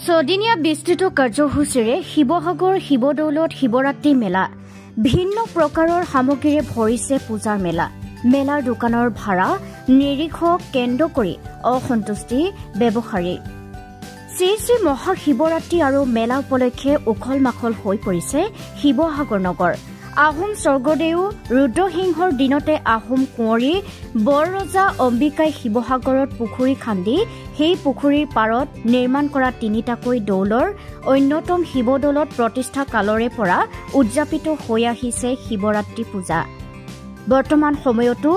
ছদিনীয়া বিস্তৃত কাৰ্যসূচীৰে শিৱসাগৰ শিৱদৌলত শিৱৰাত্ৰি মেলা ভিন্ন প্ৰকাৰৰ সামগ্ৰীৰে ভৰিছে পূজাৰ মেলা। মেলাৰ দোকানৰ ভাড়া নিৰীক্ষক কেন্দ্ৰ কৰি অসন্তুষ্টি ব্যৱসায়ীৰ। শ্ৰী শ্ৰী মহাশিৱৰাত্ৰি আৰু মেলা উপলক্ষে উখল মাখল হৈ পৰিছে শিৱসাগৰ নগৰ। আহোম স্বৰ্গদেউ ৰুদ্ৰসিংহৰ দিনতে আহোম কুঁৱৰী বৰৰজা অম্বিকাই শিৱসাগৰত পুখুৰী খান্দি সেই পুখুৰীৰ পাৰত নিৰ্মাণ কৰা তিনিটাকৈ দৌলৰ অন্যতম শিৱদৌলত প্ৰতিষ্ঠা কালৰে পৰা উদযাপিত হৈ আহিছে শিৱৰাত্ৰি পূজা। বৰ্তমান সময়তো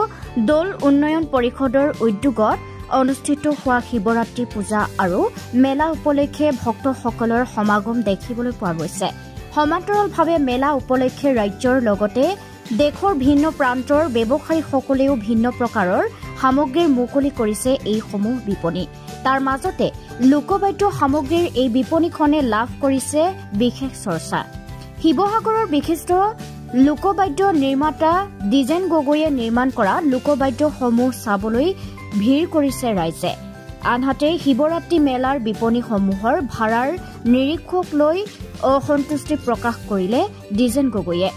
দৌল উন্নয়ন পৰিষদৰ উদ্যোগত অনুষ্ঠিত হোৱা শিৱৰাত্ৰি পূজা আৰু মেলা উপলক্ষে ভক্তসকলৰ সমাগম দেখিবলৈ পোৱা গৈছে। সমান্তৰালভাৱে মেলা উপলক্ষে ৰাজ্যৰ লগতে দেশৰ ভিন্ন প্ৰান্তৰ ব্যৱসায়ীসকলেও ভিন্ন প্ৰকাৰৰ সামগ্ৰীৰ মুকলি কৰিছে এইসমূহ বিপণী। তাৰ মাজতে লোকবাদ্য সামগ্ৰীৰ এই বিপণীখনে লাভ কৰিছে বিশেষ চৰ্চা। শিৱসাগৰৰ বিশিষ্ট লোকবাদ্য নিৰ্মাতা দ্বিজেন গগৈয়ে নিৰ্মাণ কৰা লোকবাদ্যসমূহ চাবলৈ ভিৰ কৰিছে ৰাইজে। আনহাতে শিৱৰাত্ৰি মেলাৰ বিপণীসমূহৰ ভাড়াৰ নিৰীক্ষক লৈ অসন্তুষ্টি প্ৰকাশ কৰিলে দ্বিজেন গগৈয়ে।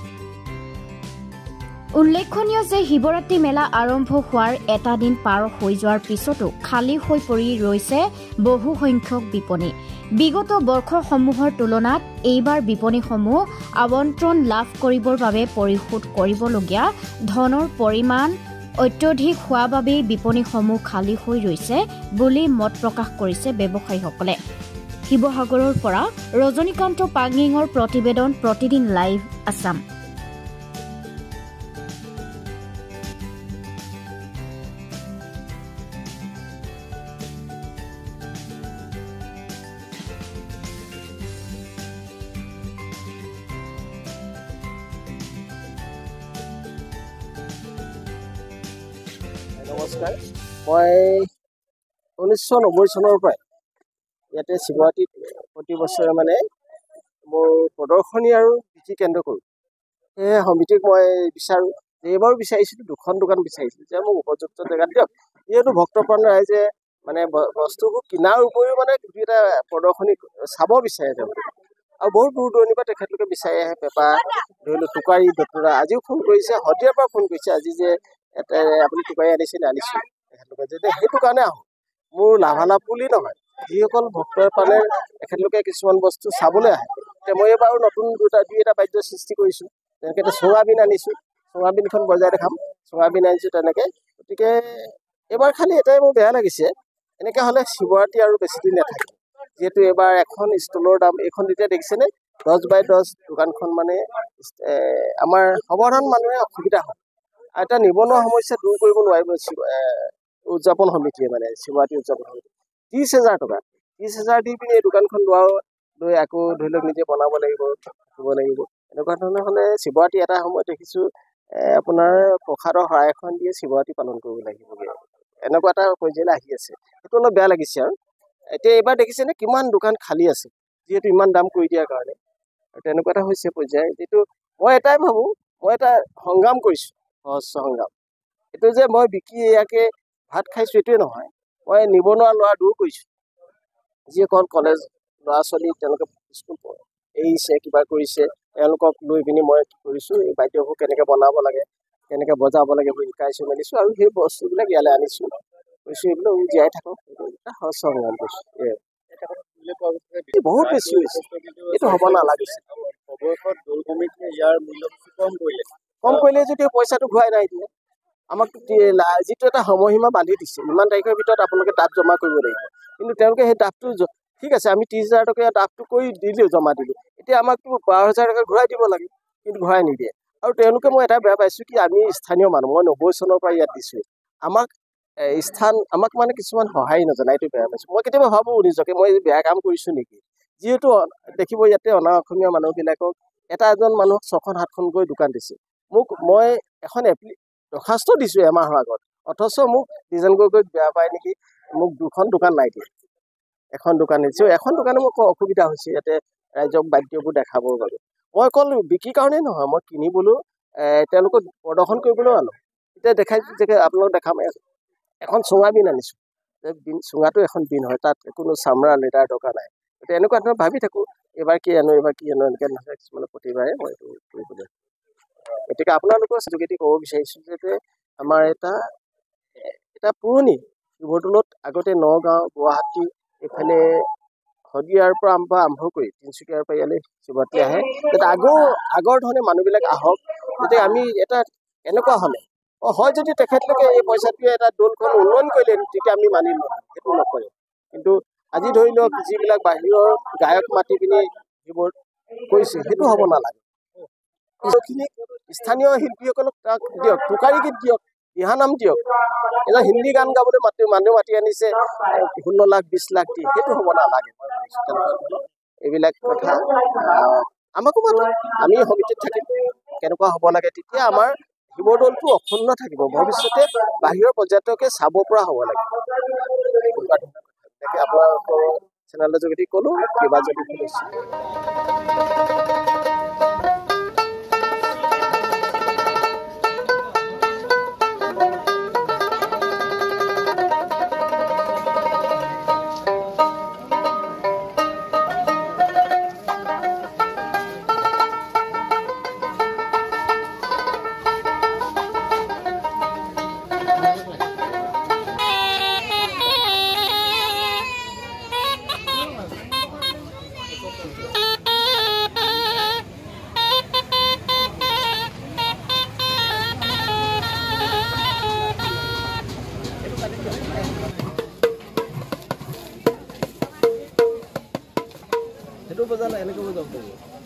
উল্লেখনীয় যে শিৱৰাত্ৰি মেলা আৰম্ভ হোৱাৰ এটা দিন পাৰ হৈ যোৱাৰ পিছতো খালী হৈ পৰি ৰৈছে বহু সংখ্যক বিপণী। বিগত বৰ্ষসমূহৰ তুলনাত এইবাৰ বিপণীসমূহ আবণ্টন লাভ কৰিবৰ বাবে পৰিশোধ কৰিবলগীয়া ধনৰ পৰিমাণ অত্যধিক হোৱা বাবেই বিপণীসমূহ খালী হৈ ৰৈছে বুলি মত প্ৰকাশ কৰিছে ব্যৱসায়ীসকলে। শিৱসাগৰৰ পৰা ৰজনীকান্ত পাগিঙৰ প্ৰতিবেদন, প্ৰতিদিন লাইভ আছাম। নমস্কাৰ, মই 1990 চনৰ পৰাই ইয়াতে শিৱৰাত্ৰিত প্ৰতি বছৰে মোৰ প্ৰদৰ্শনী আৰু বিক্ৰী কেন্দ্ৰ কৰোঁ। সেয়ে সমিতিক মই বিচাৰোঁ যে এইবাৰো বিচাৰিছিলোঁ, দুখন দোকান বিচাৰিছিলোঁ যে মোক উপযুক্ত জেগাত দিয়ক। যিহেতু ভক্তপ্ৰাণ ৰাইজে বস্তুবোৰ কিনাৰ উপৰিও দুই এটা প্ৰদৰ্শনী চাব বিচাৰে তেওঁলোকে, আৰু বহুত দূৰ দূৰণিৰ পৰা তেখেতলোকে বিচাৰি আহে। পেপা ধৰি লওক, টোকাৰী দতুৰা আজিও ফোন কৰিছে, শদিয়াৰ পৰা ফোন কৰিছে আজি যে আপুনি টোকাৰী আনিছিলে, আনিছোঁ। তেখেতলোকে যেতিয়া সেইটো কাৰণে আহোঁ, মোৰ লাভালাভ বুলি নহয়, যিসকল ভক্তৰ প্ৰাণে তেখেতলোকে কিছুমান বস্তু চাবলৈ আহে। এতিয়া মই এইবাৰো নতুন দুই এটা বাদ্য সৃষ্টি কৰিছোঁ। তেনেকৈ এটা চুঙাবিন আনিছোঁ, চুঙাবিনখন বজাই দেখাম, চুঙাবিন আনিছোঁ তেনেকৈ। গতিকে এইবাৰ খালি এটাই মোৰ বেয়া লাগিছে, এনেকৈ হ'লে শিৱৰাত্ৰি আৰু বেছি দিন নাথাকে। যিহেতু এইবাৰ এখন ষ্টলৰ দাম, এইখন এতিয়া দেখিছেনে 10x10 দোকানখন আমাৰ সাধাৰণ মানুহে অসুবিধা হয়। আৰু এটা নিবনুৱা সমস্যা দূৰ কৰিব নোৱাৰিব উদযাপন সমিতিয়ে, শিৱৰাত্ৰি উদযাপন সমিতি 30,000 টকা 30,000 দি পিনি এই দোকানখন লৈ আকৌ ধৰি লওক নিজে বনাব লাগিব, থাকিব লাগিব। এনেকুৱা ধৰণৰ হ'লে শিৱৰাত্ৰি এটা সময়ত দেখিছোঁ আপোনাৰ প্ৰসাদৰ শৰাই এখন দিয়ে শিৱৰাত্ৰি পালন কৰিব লাগিবগৈ, এনেকুৱা এটা পৰ্যায়লৈ আহি আছে। সেইটো অলপ বেয়া লাগিছে। আৰু এতিয়া এইবাৰ দেখিছেনে কিমান দোকান খালী আছে, যিহেতু ইমান দাম কৰি দিয়াৰ কাৰণে তেনেকুৱা এটা হৈছে পৰ্যায়। যিটো মই এটাই ভাবোঁ, মই এটা সংগ্ৰাম কৰিছোঁ, সহস্ৰ সংগ্ৰাম। এইটো যে মই বিকি ইয়াকে ভাত খাইছোঁ এইটোৱে নহয়, মই নিবনুৱা ল'ৰা দূৰ কৰিছোঁ। যিসকল কলেজ ল'ৰা ছোৱালী তেওঁলোকে স্কুল এৰিছে, কিবা কৰিছে, তেওঁলোকক লৈ পিনি মই কি কৰিছোঁ, এই বাদ্যবোৰ কেনেকৈ বনাব লাগে, কেনেকৈ বজাব লাগে বুলি শিকাইছোঁ, মেলিছোঁ, আৰু সেই বস্তুবিলাক ইয়ালৈ আনিছোঁ, কৈছোঁ এইবিলাক জীয়াই থাকক। এটা সহস্ৰ সংগ্ৰাম কৰিছোঁ। বহুত বেছি হৈছে, এইটো হ'ব নালাগিছে। কম কৰিলে যদিও পইচাটো ঘূৰাই নাই দিয়ে। আমাক যিটো এটা সময়সীমা বান্ধি দিছে, ইমান তাৰিখৰ ভিতৰত আপোনালোকে ডাব জমা কৰিব লাগিব, কিন্তু তেওঁলোকে সেই ডাবটো ঠিক আছে, আমি 30,000 টকীয়া ডাবটো কৰি দিলোঁ, জমা দিলোঁ। এতিয়া আমাকতো 12,000 টকা ঘূৰাই দিব লাগে, কিন্তু ঘূৰাই নিদিয়ে। আৰু তেওঁলোকে মই এটা বেয়া পাইছোঁ কি, আমি স্থানীয় মানুহ, মই 90 চনৰ পৰা ইয়াত দিছোঁ, আমাক কিছুমান সহায় নজনাই, এইটো বেয়া পাইছোঁ। মই কেতিয়াবা ভাবোঁ নিজকে মই বেয়া কাম কৰিছোঁ নেকি। যিহেতু দেখিব ইয়াতে অনা অসমীয়া মানুহবিলাকক এজন মানুহক 6খন-7খনকৈ দোকান দিছে। মই এখন দৰখাস্ত দিছোঁ এমাহৰ আগত, অথচ মোক দ্বিজেন গগৈক বেয়া পায় নেকি, মোক 2খন দোকান নাই দিয়ে, এখন দোকান দিছোঁ। এখন দোকানে মোক অসুবিধা হৈছে ইয়াতে ৰাইজক বাদ্যবোৰ দেখাবৰ বাবে। মই অকল বিক্ৰীৰ কাৰণেই নহয়, মই কিনিবলৈও তেওঁলোকক প্ৰদৰ্শন কৰিবলৈও আনো। এতিয়া দেখাইছোঁ যে আপোনালোক দেখামেই এখন চুঙাবিন আনিছোঁ, চুঙাটো এখন বিন হয়, তাত কোনো চামৰা লেটাৰ দৰকাৰ নাই। গতিকে এনেকুৱা ধৰণৰ ভাবি থাকোঁ এইবাৰ কি আনো এনেকৈ নহয় কিছুমানে প্ৰতিবাৰে মই এইটো কৰিবলৈ। গতিকে আপোনালোকৰ যোগেদি ক'ব বিচাৰিছোঁ যে আমাৰ এটা পুৰণি শিৱদৌলত আগতে নগাঁও গুৱাহাটী এইফালে শদিয়াৰ পৰা আৰম্ভ কৰি তিনিচুকীয়াৰ পৰা ইয়ালৈ শিৱৰাত্ৰি আহে, যাতে আগৰ ধৰণে মানুহবিলাক আহক, যাতে আমি এটা এনেকুৱা হ'লে হয় যদি তেখেতলোকে এই পইচাটোৱে এটা দৌলখন উন্নয়ন কৰিলে তেতিয়া আমি মানিলোঁ, সেইটো নকৰে। কিন্তু আজি ধৰি লওক যিবিলাক বাহিৰৰ গায়ক মাতি পিনি যিবোৰ কৰিছে সেইটো হ'ব নালাগে। এইখিনিক স্থানীয় শিল্পীসকলক তাক দিয়ক, টোকাৰী গীত দিয়ক, দিহানাম দিয়ক। এজন হিন্দী গান গাবলৈ মানুহ মাতি আনিছে 16 লাখ 20 লাখ দি, সেইটো হ'ব নালাগে। এইবিলাক কথা আমাকো মাতো, আমি সমিতিত থাকিম কেনেকুৱা হ'ব লাগে, তেতিয়া আমাৰ শিৱদৌলটো অক্ষুণ্ণ থাকিব, ভৱিষ্যতে বাহিৰৰ পৰ্যটকে চাব পৰা হ'ব লাগে। এনেকৈ আপোনালোকৰ চেনেলৰ যোগেদি ক'লোঁ, কিবা যদি শুনিছোঁ। সেইটো বজালে এনেকৈ বজাব পাৰিব।